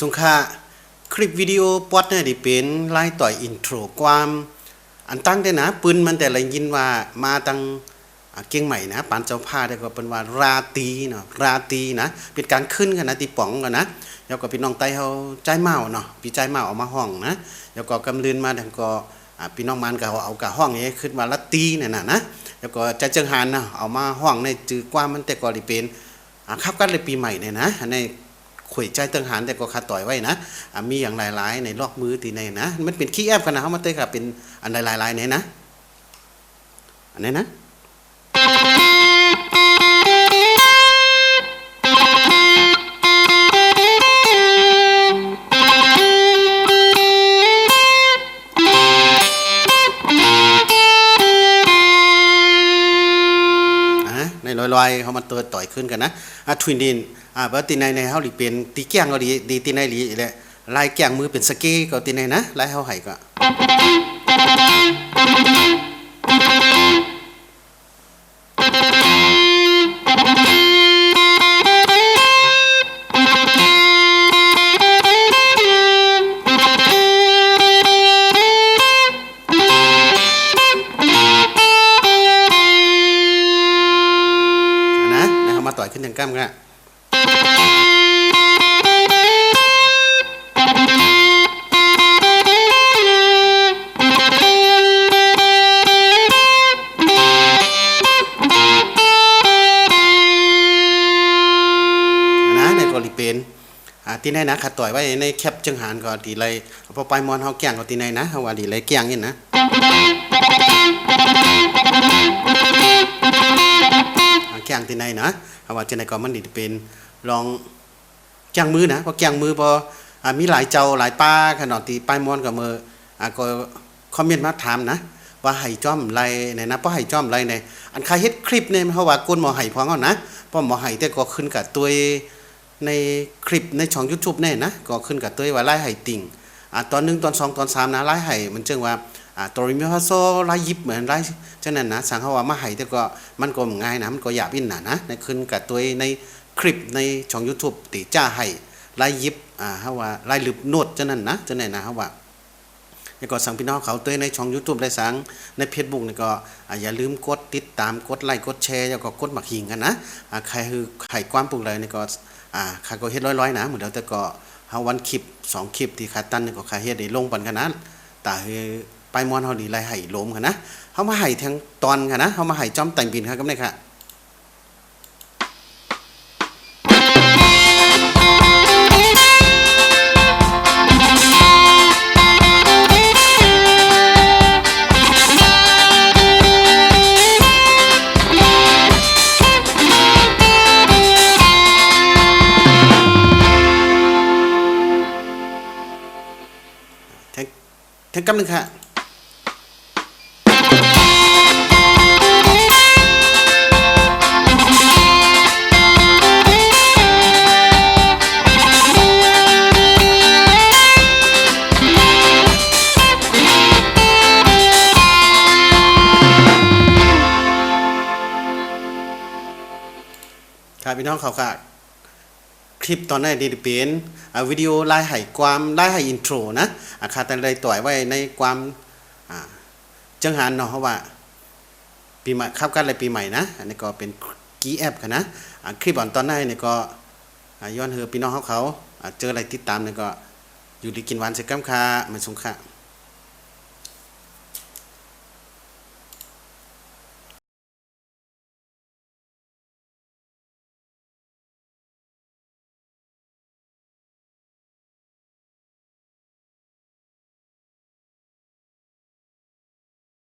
สงค่าคลิปวิดีโอปอดเนี่ยดิเป็นไล่ต่อยอินโทรความอันตั้งได้นะปืนมันแต่ละยินว่ามาตั้งเก่งใหม่นะปานเจ้าผ้าได้ก็เป็นว่าราตีเนาะราตีนะเป็นการขึ้นกันนะตีป๋องกันนะแล้วก็พี่น้องไต้เฮาใจเมาเนาะพี่ใจเมาออกมาห้องนะแล้วก็กำลืนมาดังก็พี่น้องมันก็เอากะห้องนี้ขึ้นมาละตีเนี่ยนะแล้วก็ใจเจิงหานนะเอามาห้องในจือความมันแต่ก็ดิเป็นขับกันเลยปีใหม่เนี่ยนะในข่อยใจเติงหานแต่ก็ขาต่อยไว้นะมีอย่างหลายๆในลอกมือตีในนะมันเป็นขี้แอบกันนะเขามาเตะกับเป็นอันหลายๆเนี่ยนะอันนี้นะในลอยๆเขามาเตะต่อยขึ้นกันนะทวินดินเพราะตีในเขาหลีเป็นตีแก้งก็ดีตีในหลีแหละลายแก้งมือเป็นสกีก็ตีในนะลายเขาไห้ก็นะเขามาต่อยขึ้นทางกล้ามกันเป็นตีในนะขัดต่อยไว้ในแคปจังหานก็ตีไรพอไปมอนเฮาแก่งก็ตีในนะเฮาว่าดีไรแก่งนี่นะแก่งตีในนะเฮาว่าจังได๋ก็มันดีเป็นลองแก่งมือนะพอแก่งมือพอมีหลายเจ้าหลายป้าขนาดตีไปมอนก็มือก็คอมเมนต์มาถามนะว่าให้จ้อมไรเนี่ยนะบ่ให้จ้อมไรเนี่ยอันใครเฮ็ดคลิปเนี่ยเฮาว่าก้นหมอให้พอเฮานะเพราะหมอให้แต่ก็ขึ้นกับตัวในคลิปในช่อง YouTube แน่นะก็ขึ้นกับตัวว่าไล่ไห่ติ่งตอน1ตอน2ตอน3นะไล่ไห่มันจึงว่าตอริมิฮาโซไล่ยิบเหมือนไล่จังนั้นนะสังเฮาว่ามาไห่แต่ก็มันก็ง่ายนะมันก็หยาบอินนะในขึ้นกับตัวในคลิปในช่อง YouTube ติจ้าไห่ไล่ยิบเฮาว่าไล่ลึบโนดจังนั้นนะจังนั้นนะเฮาว่าแล้วก็สั่งพี่น้องเขาตัวในช่อง YouTube ได้สั่งใน Facebook นี่ก็อย่าลืมกดติดตามกดไลค์กดแชร์แล้วก็กดหมักหิงกันนะใครคือไข่ความปลูกอะไรนี่ก็ข้าก็เฮ็ดร้อยๆนะเหมือนเดิมแต่ก็เฮาวันคลิป2คลิปที่ขาตันนี่ก็ข้าเฮ็ดได้ลงปันกันนะแต่ไปมอนเฮาดีไล่ให้ล้มกันนะเฮามาให้ทั้งตอนกันนะเฮามาให้จอมแต่งบินครับกับนี่ค่ะทั้งกำลังค่ะพี่น้องเขาค่ะคลิปตอนนี้ดีเป็นวิดีโอไล่ไห่ความไล่ไห่อินโทรนะคาตันเลยต่อยไว้ในความจังหันเนาะเพราะว่าปีใหม่เข้ากันเลยปีใหม่นะอันนี้ก็เป็นกีแอปกันนะคลิปตอนนี้เนี่ยก็ย้อนเฮอพี่น้องเขาเจออะไรติดตามเนี่ยก็อยู่ดีกินวันเสร็จกัมคามันสงค่ะ